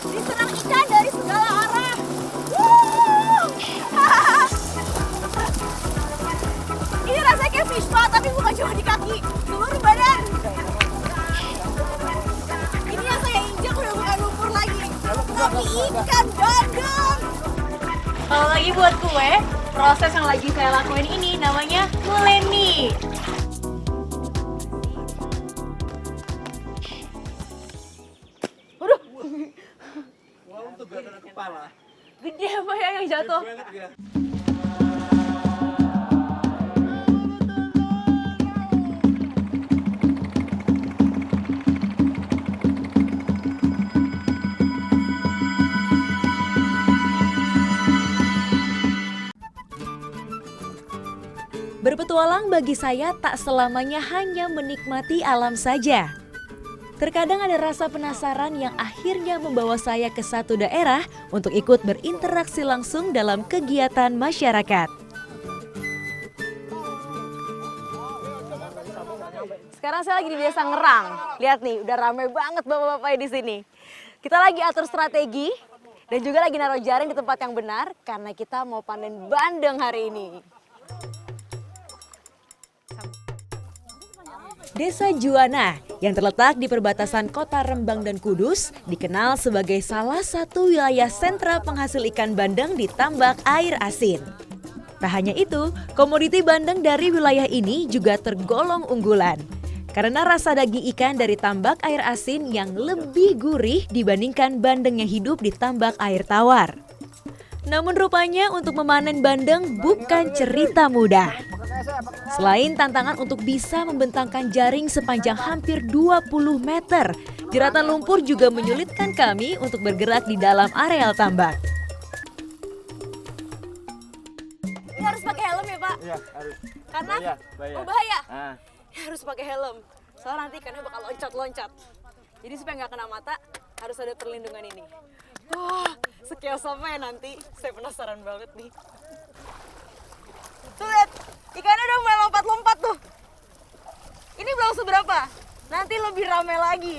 Diserang ikan dari segala arah. Wuh. Ini rasanya kayak fish pond, tapi bukan cuma di kaki, seluruh badan. Ini yang saya injak udah bukan lumpur lagi, tapi ikan bandeng. Kalau lagi buat kue, proses yang lagi saya lakuin ini namanya nguleni. Waduh, Wow, untuk gak kena kepala. gede apa ya yang jatuh? Banget ya. Berpetualang bagi saya tak selamanya hanya menikmati alam saja. Terkadang ada rasa penasaran yang akhirnya membawa saya ke satu daerah untuk ikut berinteraksi langsung dalam kegiatan masyarakat. Sekarang saya lagi di Desa Ngerang. Lihat nih, udah rame banget bapak-bapak di sini. Kita lagi atur strategi dan juga lagi naruh jaring di tempat yang benar karena kita mau panen bandeng hari ini. Desa Juwana yang terletak di perbatasan kota Rembang dan Kudus dikenal sebagai salah satu wilayah sentra penghasil ikan bandeng di tambak air asin. Tak hanya itu, komoditi bandeng dari wilayah ini juga tergolong unggulan. Karena rasa daging ikan dari tambak air asin yang lebih gurih dibandingkan bandeng yang hidup di tambak air tawar. Namun rupanya untuk memanen bandeng bukan cerita mudah. Selain tantangan untuk bisa membentangkan jaring sepanjang hampir 20 meter, jeratan lumpur juga menyulitkan kami untuk bergerak di dalam areal tambak. Ini harus pakai helm ya Pak? Iya, harus. Karena Bahaya. oh bahaya. Ah. Harus pakai helm. Soalnya nanti ikannya bakal loncat-loncat. Jadi supaya nggak kena mata, harus ada perlindungan ini. Wah, sekilas apa ya nanti? Saya penasaran banget nih. Tuh lihat, ikannya udah mulai lompat-lompat tuh. Ini belum seberapa, nanti lebih rame lagi.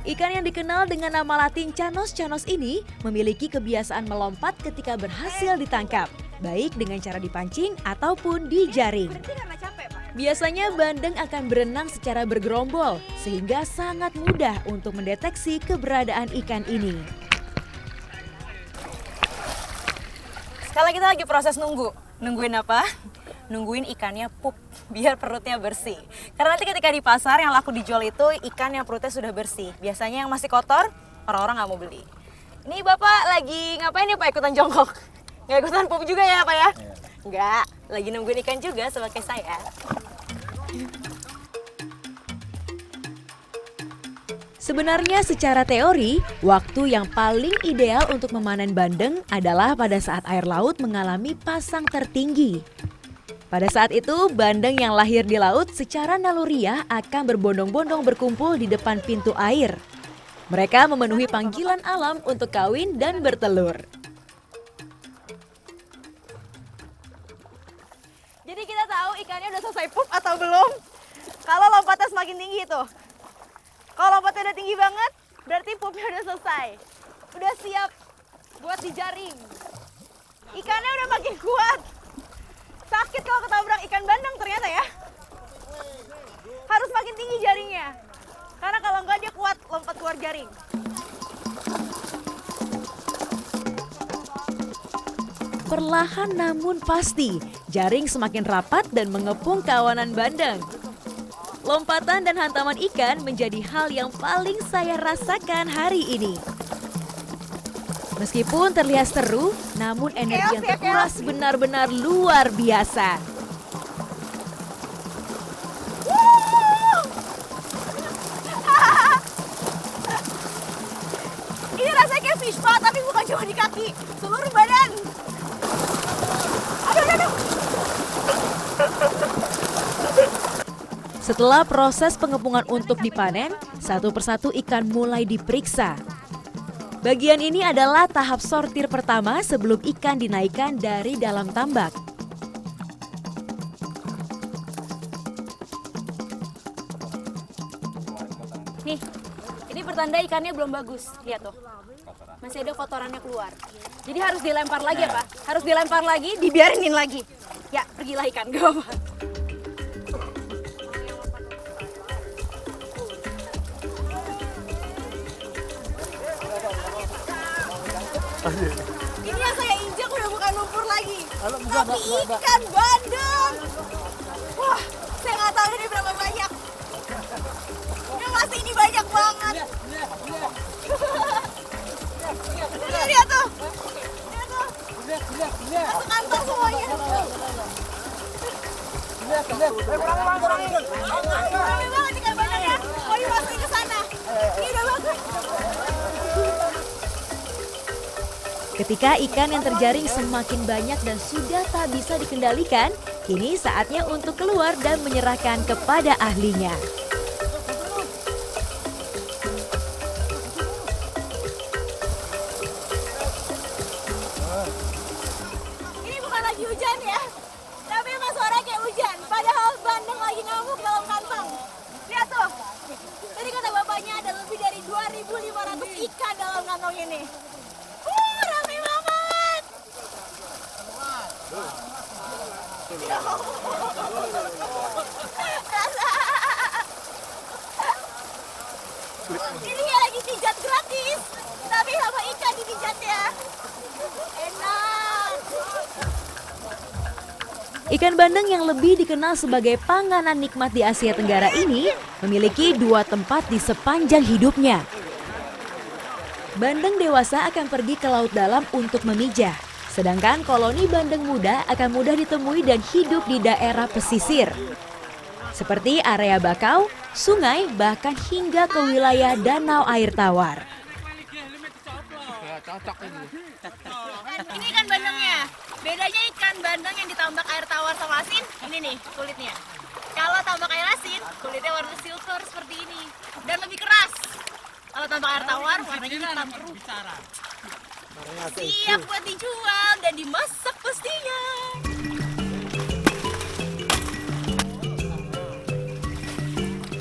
Ikan yang dikenal dengan nama latin Canos ini memiliki kebiasaan melompat ketika berhasil ditangkap, baik dengan cara dipancing ataupun dijaring. Berarti karena capek Pak? Biasanya bandeng akan berenang secara bergerombol, sehingga sangat mudah untuk mendeteksi keberadaan ikan ini. Sekarang kita lagi proses nungguin apa? Nungguin ikannya pup, biar perutnya bersih. Karena nanti ketika di pasar yang laku dijual itu ikan yang perutnya sudah bersih. Biasanya yang masih kotor, orang-orang nggak mau beli. Ini Bapak lagi ngapain ya Pak, ikutan jongkok? Nggak ikutan pup juga ya Pak ya? Nggak, lagi nungguin ikan juga sebagai saya. Sebenarnya secara teori, waktu yang paling ideal untuk memanen bandeng adalah pada saat air laut mengalami pasang tertinggi. Pada saat itu, bandeng yang lahir di laut secara naluriah akan berbondong-bondong berkumpul di depan pintu air. Mereka memenuhi panggilan alam untuk kawin dan bertelur. Jadi kita tahu ikannya udah selesai pup atau belum kalau lompatnya semakin tinggi itu. Kalau lompatnya udah tinggi banget, berarti pupnya udah selesai. Udah siap buat dijaring. Ikannya udah makin kuat. Sakit kalau ketabrak ikan bandeng ternyata ya. Harus makin tinggi jaringnya. Karena kalau enggak dia kuat lompat keluar jaring. Perlahan namun pasti, jaring semakin rapat dan mengepung kawanan bandeng. Lompatan dan hantaman ikan menjadi hal yang paling saya rasakan hari ini. Meskipun terlihat seru, namun energi yang terkuras benar-benar luar biasa. Ini rasanya kayak fish pond, tapi bukan cuma di kaki, seluruh badan. Aduh, aduh, aduh. Setelah proses pengepungan untuk dipanen, satu persatu ikan mulai diperiksa. Bagian ini adalah tahap sortir pertama sebelum ikan dinaikkan dari dalam tambak. Nih, ini pertanda ikannya belum bagus. Lihat tuh. Masih ada kotorannya keluar. Jadi harus dilempar lagi ya, Pak? Harus dilempar lagi, dibiarinin lagi. Ya, pergilah ikan. Gak apa. Ini yang saya injak udah bukan lumpur lagi, tapi ikan bandeng. Wah, saya nggak tahu ini berapa banyak. Yang pasti ini banyak banget. Lihat tuh, masuk kantong semuanya. Rame banget ikan bandeng ya. Oh, ini masukin ke sana. Ini udah bagus. Ketika ikan yang terjaring semakin banyak dan sudah tak bisa dikendalikan, kini saatnya untuk keluar dan menyerahkan kepada ahlinya. Ini bukan lagi hujan ya, tapi emang suara kayak hujan. Padahal bandeng lagi ngamuk dalam kantong. Lihat tuh, tadi kata bapaknya ada lebih dari 2.500 ikan dalam kantong ini. Rame banget. Ini kayak lagi pijat gratis, tapi sama ikan dipijatnya. Enak. Ikan bandeng yang lebih dikenal sebagai panganan nikmat di Asia Tenggara ini memiliki 2 tempat di sepanjang hidupnya. Bandeng dewasa akan pergi ke laut dalam untuk memijah, sedangkan koloni bandeng muda akan mudah ditemui dan hidup di daerah pesisir, seperti area bakau, sungai, bahkan hingga ke wilayah danau air tawar. Ini ikan bandengnya. Bedanya ikan bandeng yang ditambak air tawar sama asin, ini nih kulitnya. Kalau tambak air asin, kulitnya warna silver seperti ini dan lebih keras. Kalau tambak air tawar, warnanya hitam keruh. Siap buat dijual dan dimasak pastinya.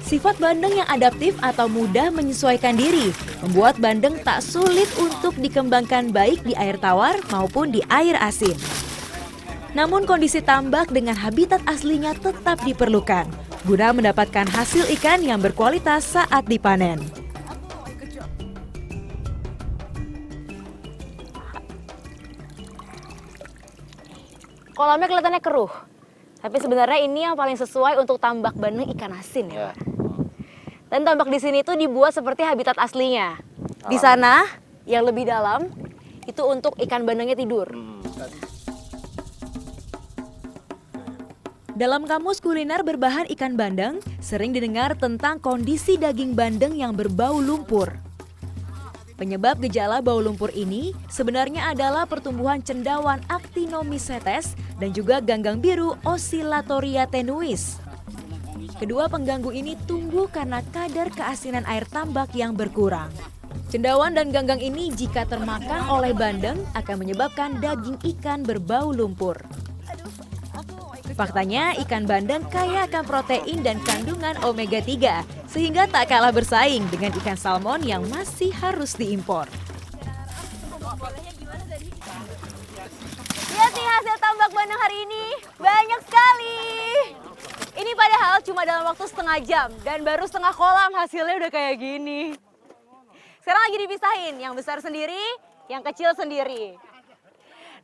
Sifat bandeng yang adaptif atau mudah menyesuaikan diri membuat bandeng tak sulit untuk dikembangkan baik di air tawar maupun di air asin. Namun kondisi tambak dengan habitat aslinya tetap diperlukan guna mendapatkan hasil ikan yang berkualitas saat dipanen. Kolamnya kelihatannya keruh, tapi sebenarnya ini yang paling sesuai untuk tambak bandeng ikan asin ya, Pak. Dan tambak di sini itu dibuat seperti habitat aslinya. Di sana yang lebih dalam itu untuk ikan bandengnya tidur. Dalam kamus kuliner berbahan ikan bandeng, sering didengar tentang kondisi daging bandeng yang berbau lumpur. Penyebab gejala bau lumpur ini sebenarnya adalah pertumbuhan cendawan Actinomycetes dan juga ganggang biru Oscillatoria tenuis. Kedua pengganggu ini tumbuh karena kadar keasinan air tambak yang berkurang. Cendawan dan ganggang ini jika termakan oleh bandeng akan menyebabkan daging ikan berbau lumpur. Faktanya ikan bandeng kaya akan protein dan kandungan omega 3 sehingga tak kalah bersaing dengan ikan salmon yang masih harus diimpor. Lihat nih hasil tambak bandeng hari ini, banyak sekali. Ini padahal cuma dalam waktu setengah jam dan baru setengah kolam hasilnya udah kayak gini. Sekarang lagi dipisahin, yang besar sendiri, yang kecil sendiri.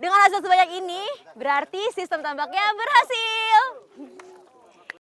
Dengan hasil sebanyak ini, berarti sistem tambaknya berhasil.